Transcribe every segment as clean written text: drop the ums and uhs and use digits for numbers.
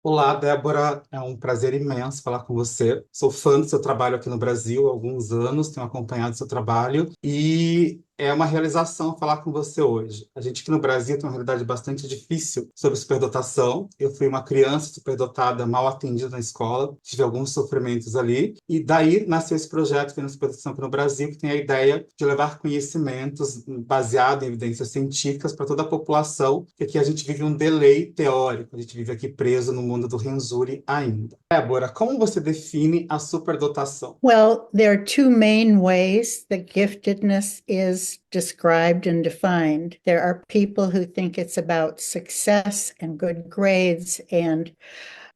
Olá, Débora. É um prazer imenso falar com você. Sou fã do seu trabalho aqui no Brasil há alguns anos, tenho acompanhado seu trabalho e é uma realização falar com você hoje. A gente aqui no Brasil tem uma realidade bastante difícil sobre superdotação. Eu fui uma criança superdotada, mal atendida na escola, tive alguns sofrimentos ali e daí nasceu esse projeto Vendo Superdotação aqui no Brasil, que tem a ideia de levar conhecimentos baseados em evidências científicas para toda a população, porque aqui a gente vive um delay teórico, a gente vive aqui preso no mundo do Renzulli ainda. Débora, como você define a superdotação? Well, there are two main ways that giftedness is described and defined. There are people who think it's about success and good grades and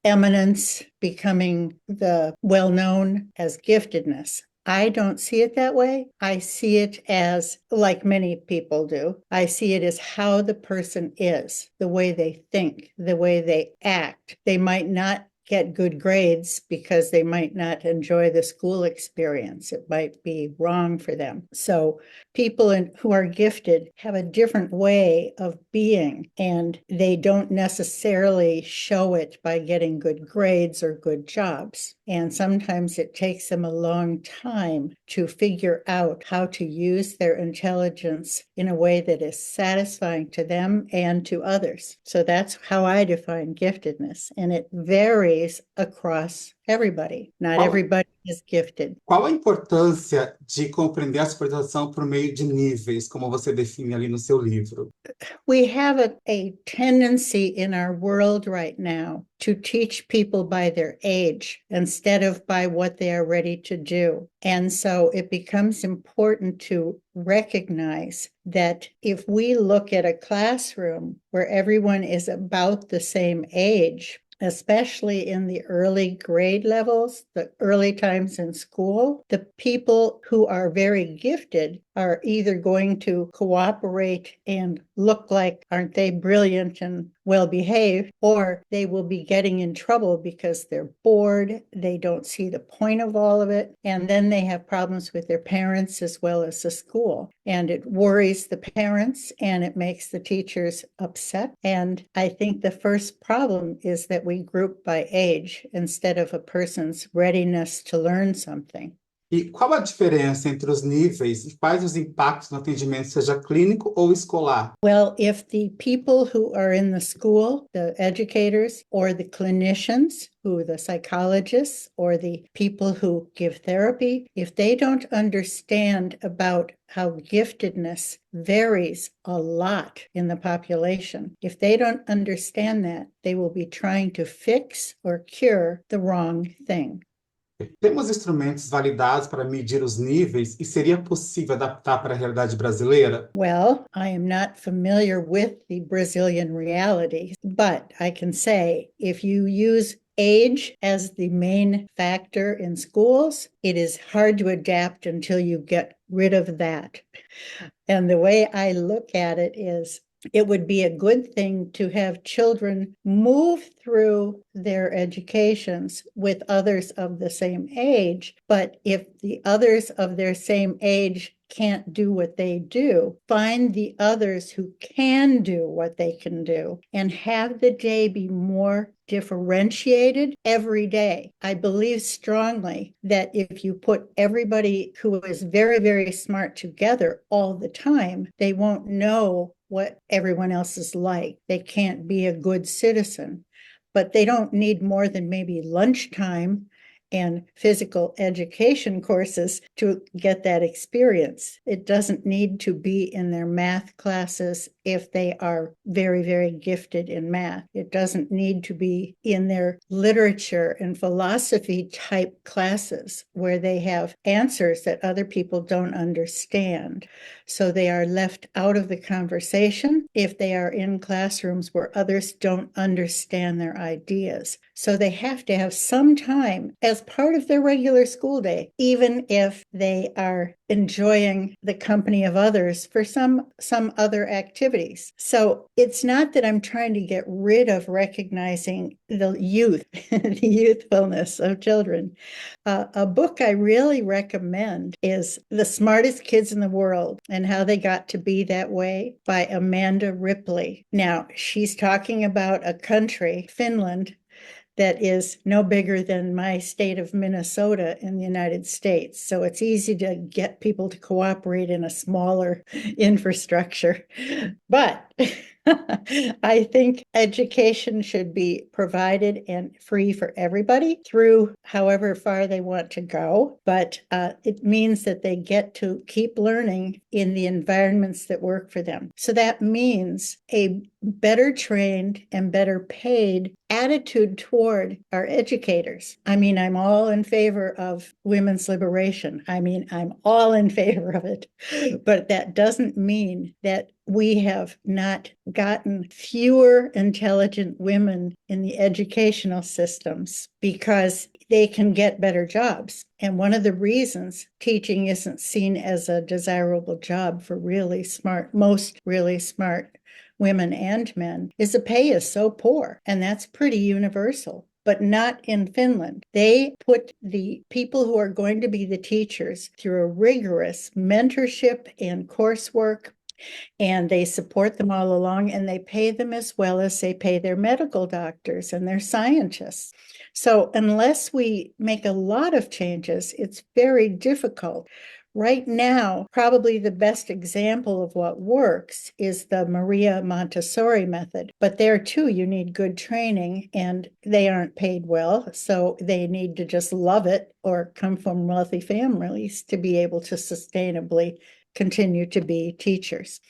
eminence becoming the well known as giftedness. I don't see it that way. I see it as, like many people do, I see it as how the person is, the way they think, the way they act. They might not get good grades because they might not enjoy the school experience. It might be wrong for them. So who are gifted have a different way of being, and they don't necessarily show it by getting good grades or good jobs. And sometimes it takes them a long time to figure out how to use their intelligence in a way that is satisfying to them and to others. So that's how I define giftedness. And it varies across everybody. Not Qual, everybody is gifted. qual a importância de compreender a superdotação por meio de níveis, como você define ali no seu livro? We have a tendency in our world right now to teach people by their age instead of by what they are ready to do. And so it becomes important to recognize that if we look at a classroom where everyone is about the same age, especially in the early grade levels, the early times in school, the people who are very gifted are either going to cooperate and look like, aren't they brilliant and well behaved, or they will be getting in trouble because they're bored, they don't see the point of all of it, and then they have problems with their parents as well as the school. And it worries the parents and it makes the teachers upset. And I think the first problem is that we group by age instead of a person's readiness to learn something. E qual a diferença entre os níveis e quais os impactos no atendimento, seja clínico ou escolar? Well, if the people who are in the school, the educators or the clinicians, the psychologists or the people who give therapy, if they don't understand about how giftedness varies a lot in the population, if they don't understand that, they will be trying to fix or cure the wrong thing. Temos instrumentos validados para medir os níveis e seria possível adaptar para a realidade brasileira? Well, I am not familiar with the Brazilian reality, but I can say if you use age as the main factor in schools, it is hard to adapt until you get rid of that. And the way I look at it is it would be a good thing to have children move through their educations with others of the same age. But if the others of their same age can't do what they do, find the others who can do what they can do and have the day be more differentiated every day. I believe strongly that if you put everybody who is very, very smart together all the time, they won't know what everyone else is like. They can't be a good citizen, but they don't need more than maybe lunchtime and physical education courses to get that experience. It doesn't need to be in their math classes if they are very, very gifted in math. It doesn't need to be in their literature and philosophy type classes where they have answers that other people don't understand. So they are left out of the conversation if they are in classrooms where others don't understand their ideas. So they have to have some time as part of their regular school day, even if they are enjoying the company of others for some other activities. So it's not that I'm trying to get rid of recognizing the youth, the youthfulness of children. A book I really recommend is The Smartest Kids in the World and How They Got to Be That Way by Amanda Ripley. Now, she's talking about a country, Finland, that is no bigger than my state of Minnesota in the United States. So it's easy to get people to cooperate in a smaller infrastructure. But I think education should be provided and free for everybody through however far they want to go. But it means that they get to keep learning in the environments that work for them. So that means a better trained and better paid attitude toward our educators. I mean, I'm all in favor of women's liberation. I mean, I'm all in favor of it. But that doesn't mean that we have not gotten fewer intelligent women in the educational systems because they can get better jobs. And one of the reasons teaching isn't seen as a desirable job for most really smart women and men is the pay is so poor. And that's pretty universal, but not in Finland. They put the people who are going to be the teachers through a rigorous mentorship and coursework, and they support them all along, and they pay them as well as they pay their medical doctors and their scientists. So unless we make a lot of changes, it's very difficult. Right now, probably the best example of what works is the Maria Montessori method. But there too, you need good training, and they aren't paid well. So they need to just love it or come from wealthy families to be able to sustainably continue to be teachers.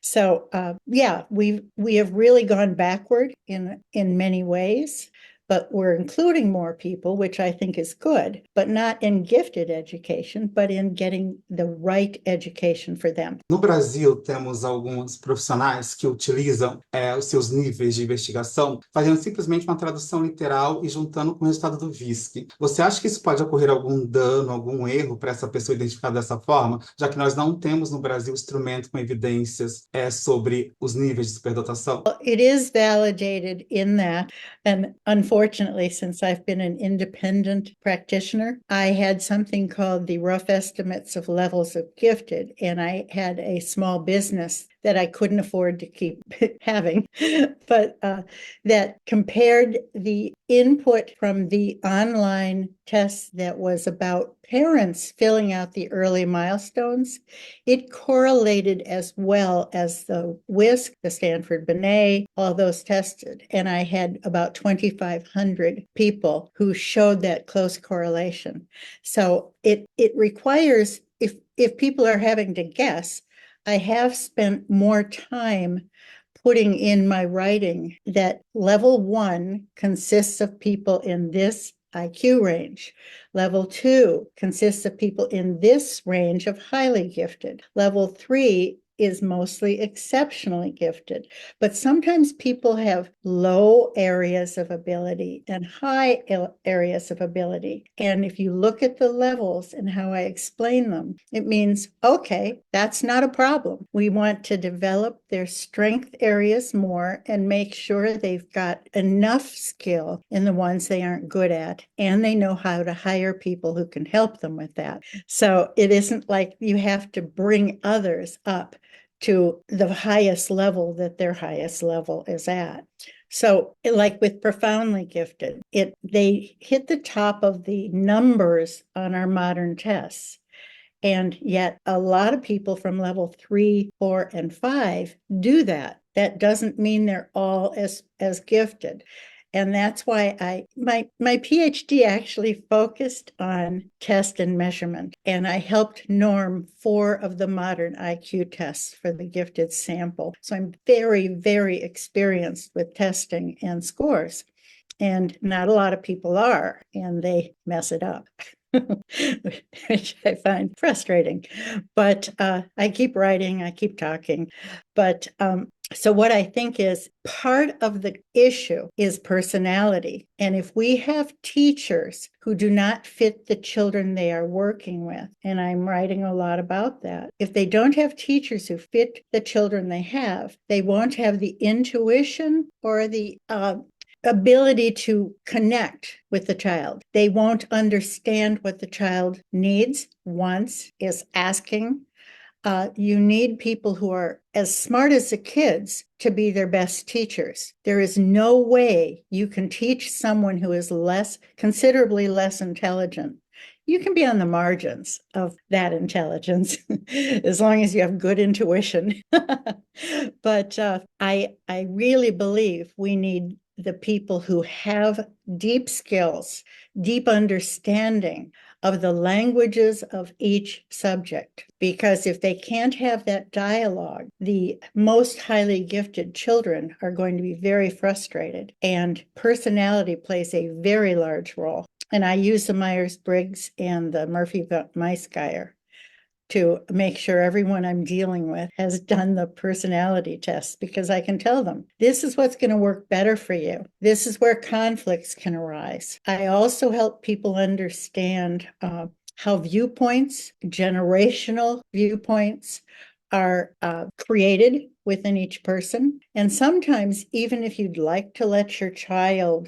So yeah, we have really gone backward in many ways, but we're including more people, which I think is good, but not in gifted education, but in getting the right education for them. No Brasil, temos alguns profissionais que utilizam os seus níveis de investigação, fazendo simplesmente uma tradução literal e juntando com o resultado do VISC. Você acha que isso pode ocorrer algum dano, algum erro para essa pessoa identificada dessa forma, já que nós não temos no Brasil instrumento com evidências sobre os níveis de superdotação? It is validated in that. And unfortunately, since I've been an independent practitioner, I had something called the rough estimates of levels of gifted, and I had a small business that I couldn't afford to keep having, but that compared the input from the online test that was about parents filling out the early milestones. It correlated as well as the WISC, the Stanford Binet, all those tested. And I had about 2,500 people who showed that close correlation. So it requires, if people are having to guess, I have spent more time putting in my writing that level 1 consists of people in this IQ range. Level 2 consists of people in this range of highly gifted. Level 3 is mostly exceptionally gifted. But sometimes people have low areas of ability and high areas of ability. And if you look at the levels and how I explain them, it means, okay, that's not a problem. We want to develop their strength areas more and make sure they've got enough skill in the ones they aren't good at, and they know how to hire people who can help them with that. So it isn't like you have to bring others up to the highest level that their highest level is at. So like with profoundly gifted, they hit the top of the numbers on our modern tests. And yet a lot of people from level 3, 4, and 5 do that. That doesn't mean they're all as gifted. And that's why my PhD actually focused on test and measurement. And I helped norm 4 of the modern IQ tests for the gifted sample. So I'm very, very experienced with testing and scores. And not a lot of people are, and they mess it up. Which I find frustrating. But I keep writing, I keep talking. But so what I think is part of the issue is personality. And if we have teachers who do not fit the children they are working with, and I'm writing a lot about that, if they don't have teachers who fit the children they have, they won't have the intuition or the ability to connect with the child. They won't understand what the child needs, wants, is asking. You need people who are as smart as the kids to be their best teachers. There is no way you can teach someone who is considerably less intelligent. You can be on the margins of that intelligence as long as you have good intuition. But I really believe we need the people who have deep skills, deep understanding of the languages of each subject. Because if they can't have that dialogue, the most highly gifted children are going to be very frustrated. And personality plays a very large role. And I use the Myers-Briggs and the Murphy-Meisgeier to make sure everyone I'm dealing with has done the personality test, because I can tell them, this is what's going to work better for you. This is where conflicts can arise. I also help people understand how viewpoints, generational viewpoints, are created within each person. And sometimes, even if you'd like to let your child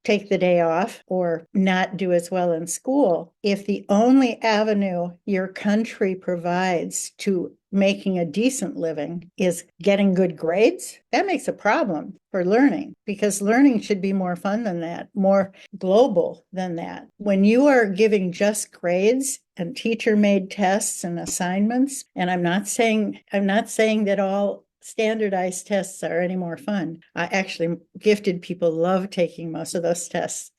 take the day off or not do as well in school, if the only avenue your country provides to making a decent living is getting good grades, that makes a problem for learning, because learning should be more fun than that, more global than that. When you are giving just grades and teacher-made tests and assignments, and I'm not saying that all standardized tests are any more fun. Actually, gifted people love taking most of those tests.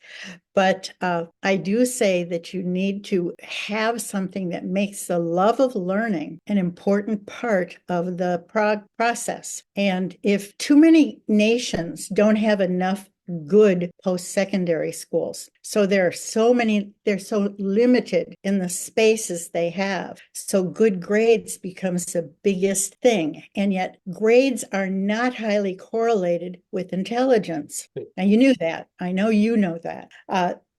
But I do say that you need to have something that makes the love of learning an important part of the process. And if too many nations don't have enough good post-secondary schools, so they're so limited in the spaces they have, so good grades becomes the biggest thing. And yet grades are not highly correlated with intelligence. And you knew that. I know you know that.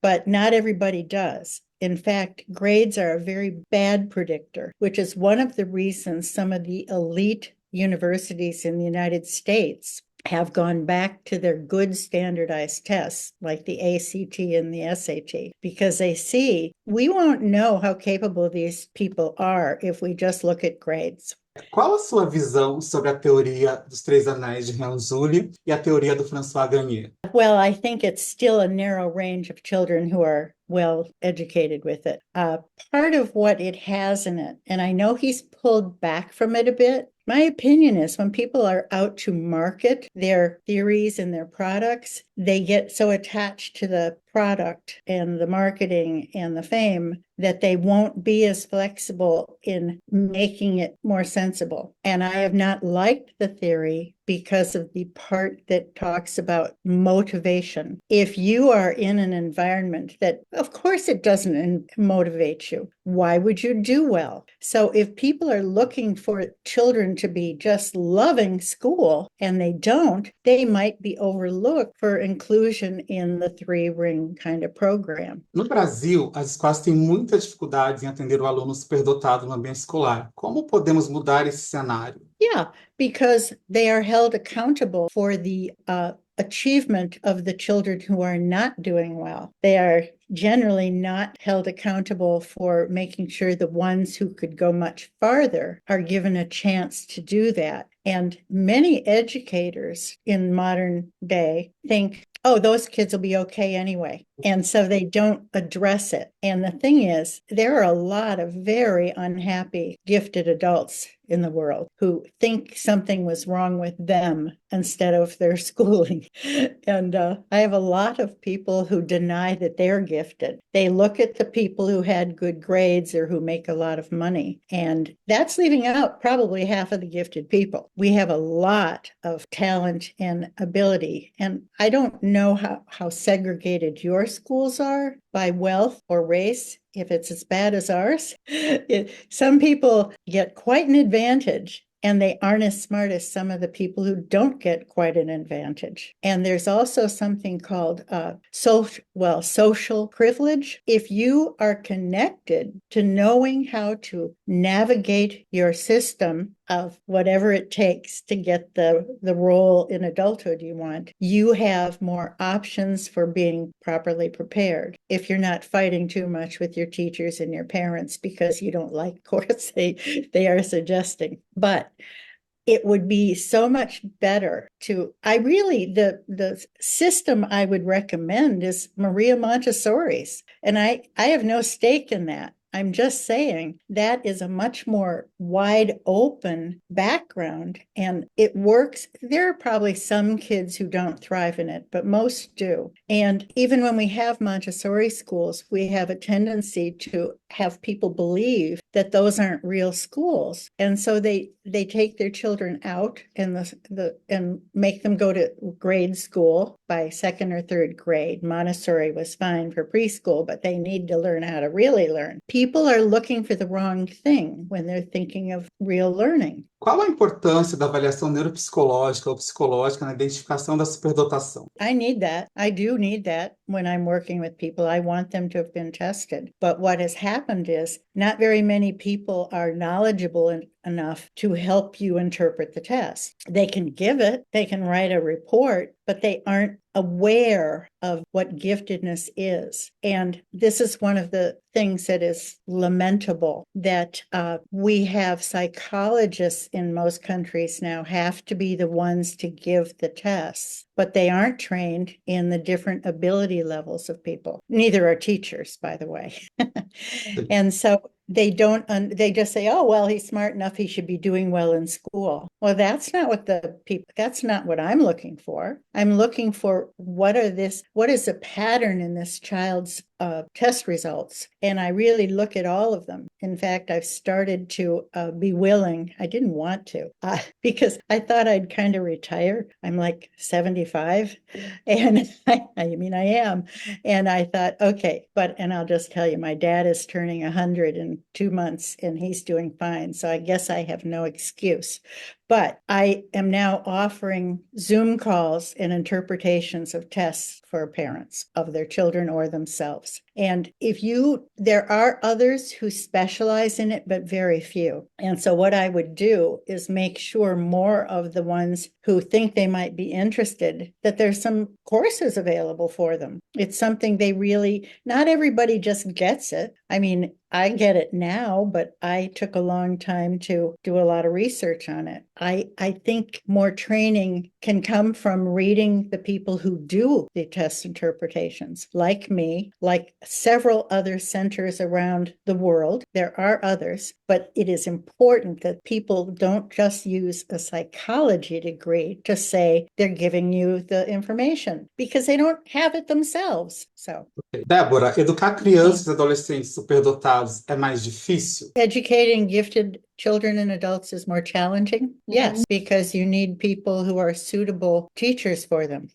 But not everybody does. In fact, grades are a very bad predictor, which is one of the reasons some of the elite universities in the United States have gone back to their good standardized tests, like the ACT and the SAT, because they see we won't know how capable these people are if we just look at grades. Qual a sua visão sobre a teoria dos Três Anéis de Renzulli e a teoria do François Garnier? Well, I think it's still a narrow range of children who are well educated with it. Part of what it has in it, and I know he's pulled back from it a bit. My opinion is when people are out to market their theories and their products, they get so attached to the product and the marketing and the fame that they won't be as flexible in making it more sensible. And I have not liked the theory because of the part that talks about motivation. If you are in an environment that, of course, it doesn't motivate you, why would you do well? So if people are looking for children to be just loving school and they don't, they might be overlooked for inclusion in the three-ring kind of program. No Brasil, as escolas têm muita dificuldade em atender o aluno superdotado no ambiente escolar. Como podemos mudar esse cenário? Yeah, because they are held accountable for the achievement of the children who are not doing well. They are generally not held accountable for making sure the ones who could go much farther are given a chance to do that. And many educators in modern day think, oh, those kids will be okay anyway. And so they don't address it. And the thing is, there are a lot of very unhappy, gifted adults in the world who think something was wrong with them instead of their schooling. And I have a lot of people who deny that they're gifted. They look at the people who had good grades or who make a lot of money, and that's leaving out probably half of the gifted people. We have a lot of talent and ability, and I don't know how segregated your schools are by wealth or race, if it's as bad as ours. Some people get quite an advantage, and they aren't as smart as some of the people who don't get quite an advantage. And there's also something called social privilege. If you are connected to knowing how to navigate your system of whatever it takes to get the role in adulthood you want, you have more options for being properly prepared. If you're not fighting too much with your teachers and your parents because you don't like course they are suggesting. But it would be so much better to, the system I would recommend is Maria Montessori's. And I have no stake in that. I'm just saying that is a much more wide open background and it works. There are probably some kids who don't thrive in it, but most do. And even when we have Montessori schools, we have a tendency to have people believe that those aren't real schools. And so they take their children out and make them go to grade school by second or third grade. Montessori was fine for preschool, but they need to learn how to really learn. People are looking for the wrong thing when they're thinking of real learning. Qual a importância da avaliação neuropsicológica ou psicológica na identificação da superdotação? I need that. I do need that when I'm working with people. I want them to have been tested. But what has happened is not very many people are knowledgeable enough to help you interpret the test. They can give it, they can write a report, but they aren't aware of what giftedness is. And this is one of the things that is lamentable, that we have psychologists in most countries now have to be the ones to give the tests, but they aren't trained in the different ability levels of people. Neither are teachers, by the way. And so they just say, oh, well, he's smart enough, he should be doing well in school. Well, that's not what I'm looking for. I'm looking for what is the pattern in this child's test results. And I really look at all of them. In fact, I've started to be willing. I didn't want to because I thought I'd kind of retire. I'm like 75 and I am. And I thought, okay, and I'll just tell you, my dad is turning 100 in 2 months and he's doing fine. So I guess I have no excuse. But I am now offering Zoom calls and interpretations of tests for parents of their children or themselves. And there are others who specialize in it, but very few. And so what I would do is make sure more of the ones who think they might be interested, that there's some courses available for them. It's something not everybody just gets it. I mean, I get it now, but I took a long time to do a lot of research on it. I think more training can come from reading the people who do the test interpretations, like me, like several other centers around the world. There are others, but it is important that people don't just use a psychology degree to say they're giving you the information, because they don't have it themselves. So, Débora, educar crianças e adolescentes superdotados é mais difícil? educating gifted children and adults is more challenging. Yes, because you need people who are suitable teachers for them.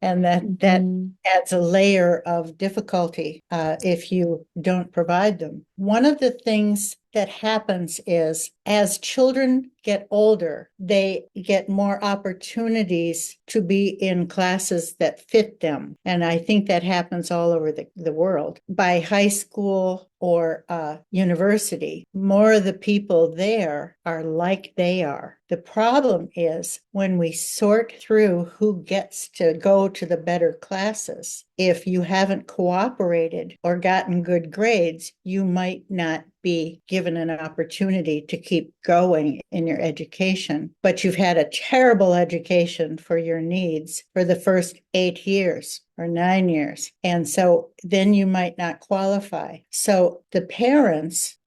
And that adds a layer of difficulty if you don't provide them. One of the things that happens is, as children get older, they get more opportunities to be in classes that fit them. And I think that happens all over the world. By high school or university, more of the people there are like they are. The problem is when we sort through who gets to go to the better classes, if you haven't cooperated or gotten good grades, you might not be given an opportunity to keep going in your education, but you've had a terrible education for your needs for the first 8 years or 9 years. And so then you might not qualify. So the parents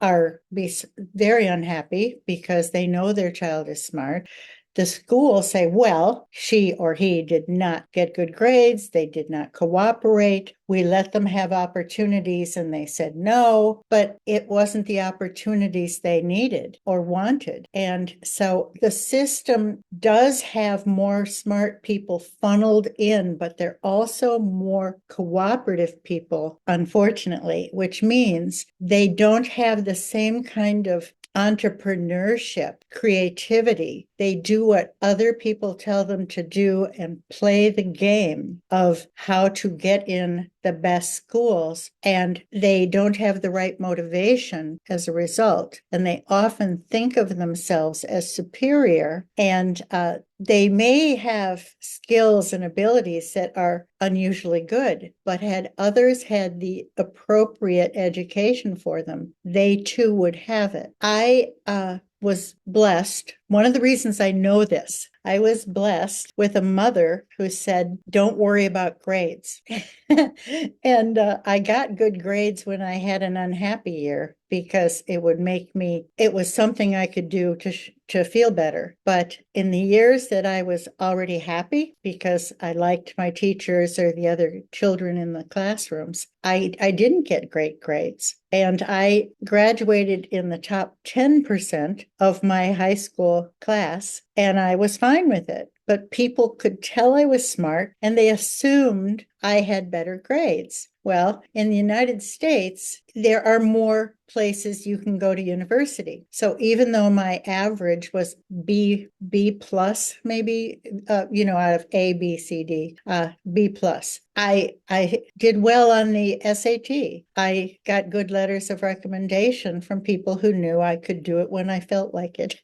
be very unhappy because they know their child is smart. The schools say, well, she or he did not get good grades. They did not cooperate. We let them have opportunities and they said no, but it wasn't the opportunities they needed or wanted. And so the system does have more smart people funneled in, but there are also more cooperative people, unfortunately, which means they don't have the same kind of entrepreneurship, creativity. they do what other people tell them to do and play the game of how to get in the best schools, and they don't have the right motivation as a result. And they often think of themselves as superior, and they may have skills and abilities that are unusually good, but had others had the appropriate education for them, they too would have it. I was blessed. One of the reasons I know this, I was blessed with a mother who said, don't worry about grades. And I got good grades when I had an unhappy year because it would make me, it was something I could do to feel better. But in the years that I was already happy because I liked my teachers or the other children in the classrooms, I didn't get great grades. And I graduated in the top 10% of my high school class, and I was fine with it. But people could tell I was smart and they assumed I had better grades. Well, in the United States, there are more places you can go to university. So even though my average was B plus, maybe, out of A, B, C, D, B plus, I did well on the SAT. I got good letters of recommendation from people who knew I could do it when I felt like it.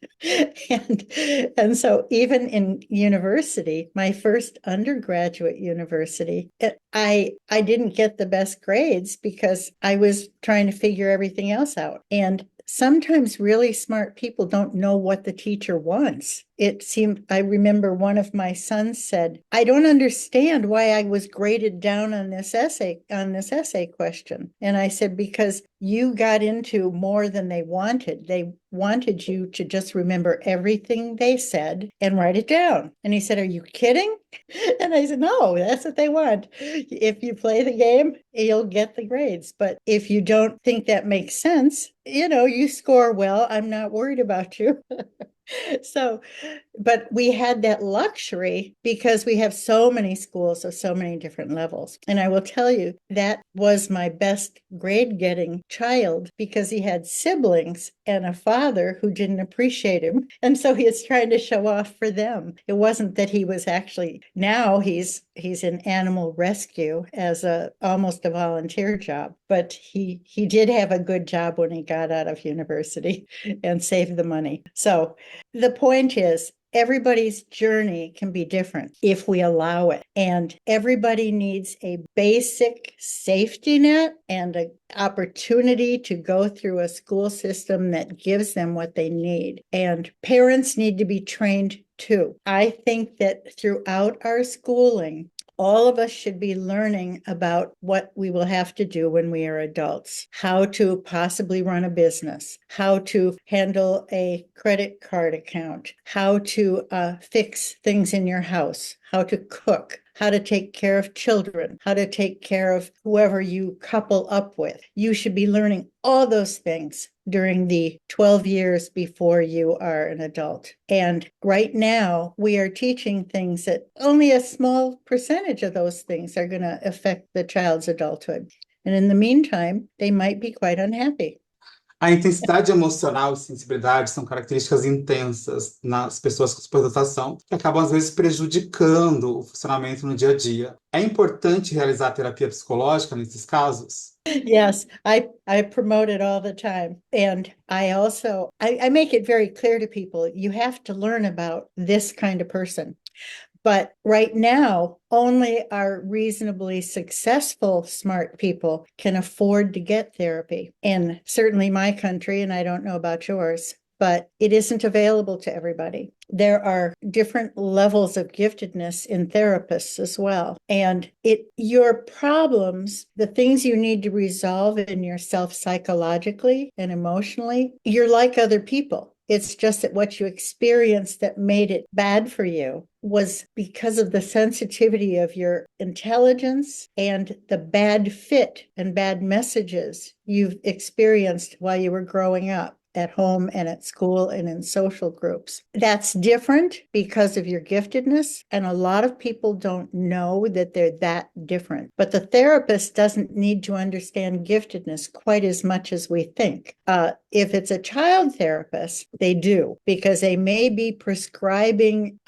and so even in university, my first undergraduate university, I didn't get the best grades because I was trying to figure everything else out. And sometimes really smart people don't know what the teacher wants. I remember one of my sons said, I don't understand why I was graded down on this essay question. And I said, because you got into more than they wanted. They wanted you to just remember everything they said and write it down. And he said, are you kidding? And I said, no, that's what they want. If you play the game, you'll get the grades. But if you don't think that makes sense, you score well, I'm not worried about you. So, but we had that luxury because we have so many schools of so many different levels. And I will tell you, that was my best grade getting child because he had siblings and a father who didn't appreciate him. And so he was trying to show off for them. It wasn't that he was actually, now he's in animal rescue as almost a volunteer job, but he did have a good job when he got out of university and saved the money. So the point is, everybody's journey can be different if we allow it. And everybody needs a basic safety net and an opportunity to go through a school system that gives them what they need. And parents need to be trained too. I think that throughout our schooling, all of us should be learning about what we will have to do when we are adults, how to possibly run a business, how to handle a credit card account, how to fix things in your house, how to cook, how to take care of children, how to take care of whoever you couple up with. You should be learning all those things during the 12 years before you are an adult. And right now, we are teaching things that only a small percentage of those things are going to affect the child's adulthood. And in the meantime, they might be quite unhappy. A intensidade emocional e sensibilidade são características intensas nas pessoas com superdotação, que acabam, às vezes, prejudicando o funcionamento no dia a dia. É importante realizar terapia psicológica nesses casos? Yes, I promote it all the time. And I also, I make it very clear to people, you have to learn about this kind of person. But right now, only our reasonably successful smart people can afford to get therapy. And certainly my country, and I don't know about yours, but it isn't available to everybody. There are different levels of giftedness in therapists as well. And your problems, the things you need to resolve in yourself psychologically and emotionally, you're like other people. It's just that what you experienced that made it bad for you was because of the sensitivity of your intelligence and the bad fit and bad messages you've experienced while you were growing up. at home and at school and in social groups. That's different because of your giftedness, and a lot of people don't know that they're that different. But the therapist doesn't need to understand giftedness quite as much as we think. If it's a child therapist, they do, because they may be prescribing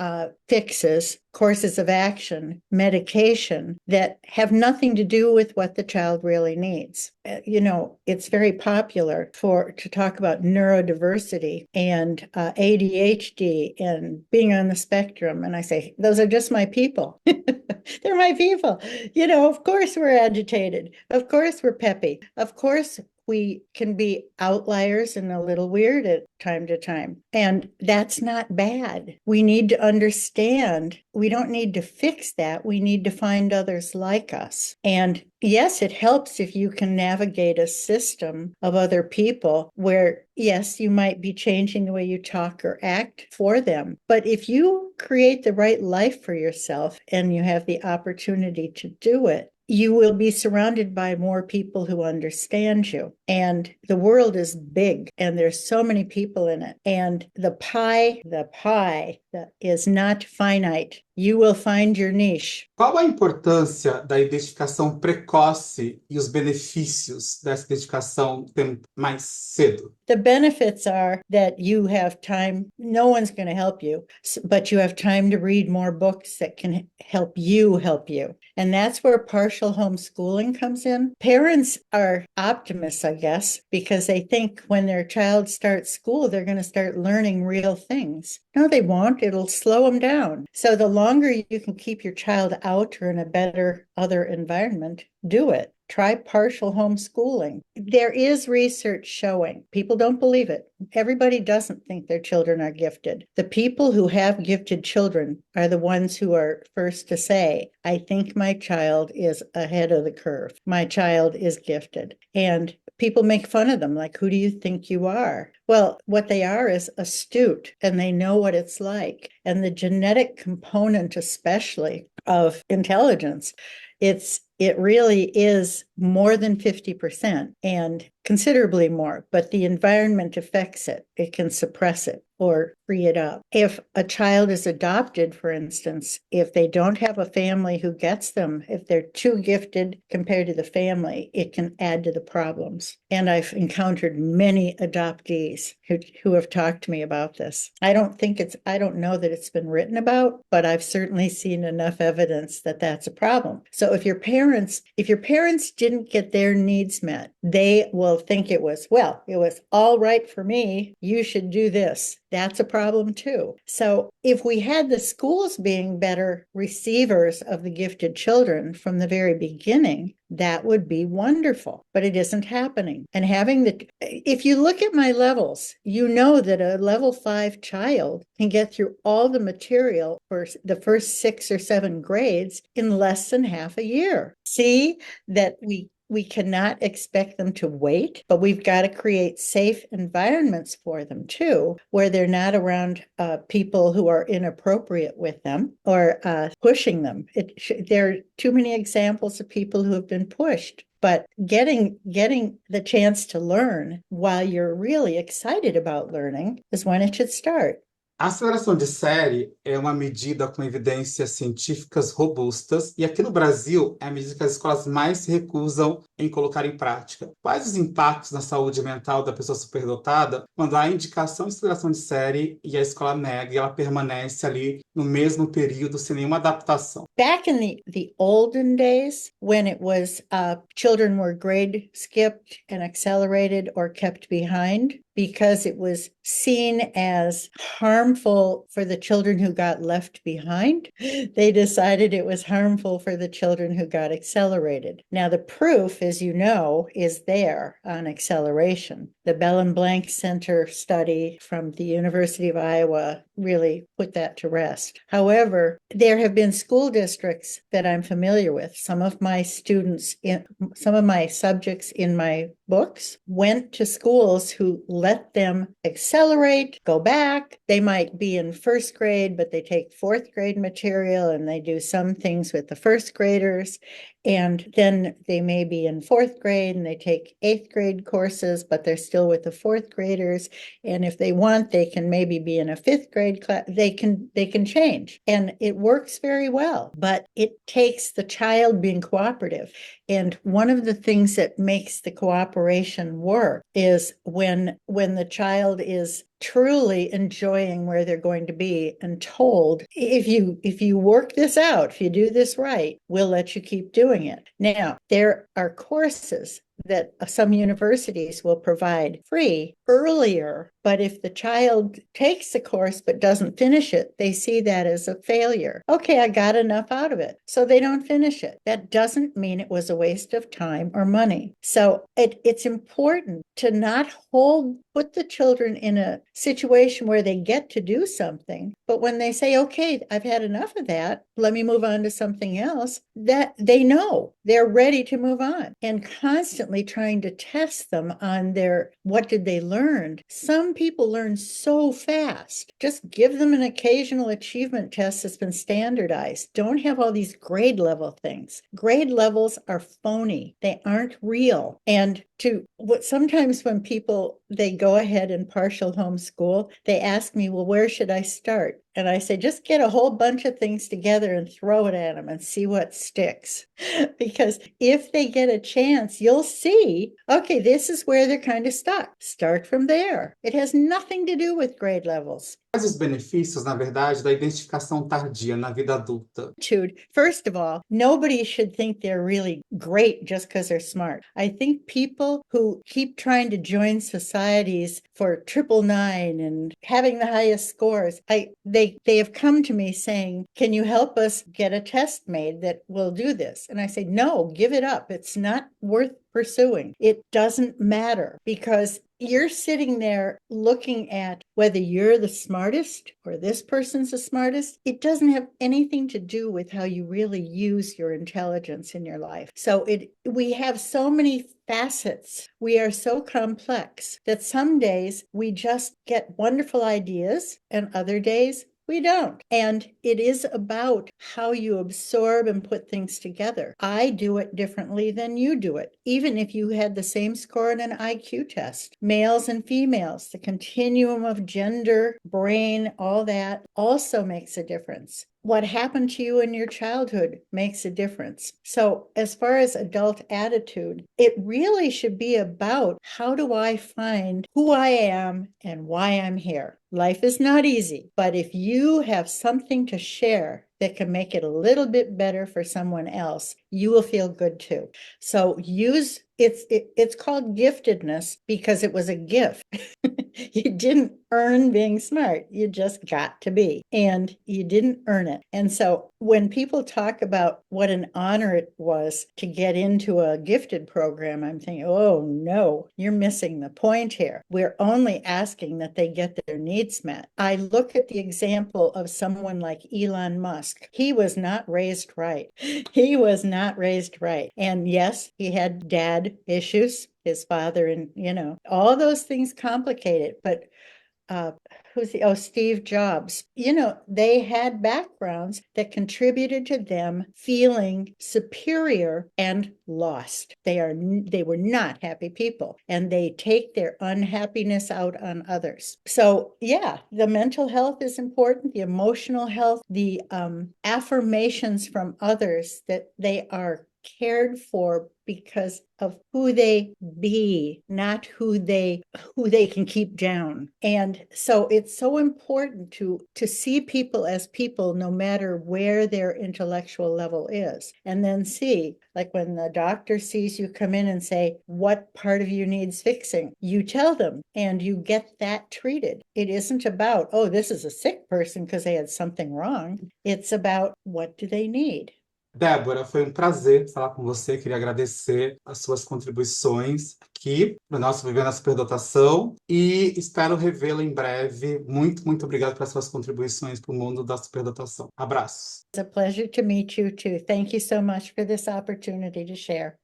fixes, courses of action, medication that have nothing to do with what the child really needs. It's very popular to talk about neurodiversity and ADHD and being on the spectrum. And I say, those are just my people. They're my people. Of course we're agitated. Of course we're peppy. Of course we can be outliers and a little weird at time to time. And that's not bad. We need to understand. We don't need to fix that. We need to find others like us. And yes, it helps if you can navigate a system of other people where, yes, you might be changing the way you talk or act for them. But if you create the right life for yourself and you have the opportunity to do it, you will be surrounded by more people who understand you. And the world is big and there's so many people in it. And the pie is not finite. You will find your niche. Qual a importância da identificação precoce e os benefícios dessa identificação mais cedo? The benefits are that you have time. No one's going to help you, but you have time to read more books that can help you. And that's where partial homeschooling comes in. Parents are optimists, I guess, because they think when their child starts school, they're going to start learning real things. No, they won't. It'll slow them down. So the longer you can keep your child out or in a better other environment, do it. Try partial homeschooling. There is research showing, people don't believe it. Everybody doesn't think their children are gifted. The people who have gifted children are the ones who are first to say, I think my child is ahead of the curve. My child is gifted. And people make fun of them, like, who do you think you are? Well, what they are is astute, and they know what it's like. And the genetic component, especially of intelligence, it really is more than 50% and considerably more, but the environment affects it. It can suppress it or free it up. If a child is adopted, for instance, if they don't have a family who gets them, if they're too gifted compared to the family, it can add to the problems. And I've encountered many adoptees who have talked to me about this. I don't know that it's been written about, but I've certainly seen enough evidence that that's a problem. So if your parents didn't get their needs met, they will think it was all right for me. You should do this. That's a problem too. So if we had the schools being better receivers of the gifted children from the very beginning, that would be wonderful, but it isn't happening. And if you look at my levels, you know that a level 5 child can get through all the material for the first 6 or 7 grades in less than half a year. See that we cannot expect them to wait, but we've got to create safe environments for them too, where they're not around people who are inappropriate with them or pushing them. There are too many examples of people who have been pushed. But getting the chance to learn while you're really excited about learning is when it should start. A aceleração de série é uma medida com evidências científicas robustas e aqui no Brasil é a medida que as escolas mais se recusam em colocar em prática. Quais os impactos na saúde mental da pessoa superdotada quando há indicação de aceleração de série e a escola nega e ela permanece ali no mesmo período sem nenhuma adaptação? Back in the olden days, when it was children were grade skipped and accelerated or kept behind, because it was seen as harmful for the children who got left behind, they decided it was harmful for the children who got accelerated. Now, the proof, as you know, is there on acceleration. The Belin-Blanc Center study from the University of Iowa really put that to rest. However, there have been school districts that I'm familiar with. Some of my subjects in my books went to schools who let them accelerate, go back. They might be in first grade, but they take fourth grade material and they do some things with the first graders. And then they may be in fourth grade and they take eighth grade courses, but they're still with the fourth graders. And if they want, they can maybe be in a fifth grade class. They can change, and it works very well, but it takes the child being cooperative. And one of the things that makes the cooperation work is when the child is truly enjoying where they're going to be and told, if you work this out, if you do this right, we'll let you keep doing it. Now, there are courses that some universities will provide free earlier, but if the child takes the course but doesn't finish it, they see that as a failure. Okay, I got enough out of it, so they don't finish it. That doesn't mean it was a waste of time or money. So it's important to not put the children in a situation where they get to do something, but when they say, okay, I've had enough of that, let me move on to something else, that they know they're ready to move on. And constantly trying to test them on what did they learn. Some people learn so fast. Just give them an occasional achievement test that's been standardized. Don't have all these grade level things. Grade levels are phony. They aren't real. And sometimes when they go ahead and partial homeschool, they ask me, well, where should I start? And I say, just get a whole bunch of things together and throw it at them and see what sticks. Because if they get a chance, you'll see, okay, this is where they're kind of stuck. Start from there. It has nothing to do with grade levels. Quais os benefícios, na verdade, da identificação tardia na vida adulta? First of all, nobody should think they're really great just because they're smart. I think people who keep trying to join societies for 999 and having the highest scores, they have come to me saying, can you help us get a test made that will do this? And I say, no, give it up. It's not worth pursuing. It doesn't matter, because you're sitting there looking at whether you're the smartest or this person's the smartest. It doesn't have anything to do with how you really use your intelligence in your life. So we have so many facets. We are so complex that some days we just get wonderful ideas and other days we don't. And it is about how you absorb and put things together. I do it differently than you do it, even if you had the same score in an IQ test. Males and females, the continuum of gender, brain, all that also makes a difference. What happened to you in your childhood makes a difference. So as far as adult attitude, it really should be about, how do I find who I am and why I'm here? Life is not easy, but if you have something to share that can make it a little bit better for someone else, you will feel good too. So it's called giftedness because it was a gift. You didn't earn being smart. You just got to be, and you didn't earn it. And so when people talk about what an honor it was to get into a gifted program, I'm thinking, oh no, you're missing the point here. We're only asking that they get their needs met. I look at the example of someone like Elon Musk. He was not raised right. He was not raised right. And yes, he had dad issues, his father, and all those things complicate it. But Steve Jobs, they had backgrounds that contributed to them feeling superior and lost. They were not happy people, and they take their unhappiness out on others. So yeah, the mental health is important, the emotional health, the affirmations from others that they are cared for because of who they be, not who they can keep down. And so it's so important to see people as people, no matter where their intellectual level is. And then see, like when the doctor sees you come in and say, what part of you needs fixing? You tell them and you get that treated. It isn't about, oh, this is a sick person because they had something wrong. It's about, what do they need? Débora, foi um prazer falar com você. Queria agradecer as suas contribuições aqui no nosso Vivendo a Superdotação e espero revê-la em breve. Muito, muito obrigado pelas suas contribuições para o mundo da superdotação. Abraços. It's a pleasure to meet you too. Thank you so much for this opportunity to share.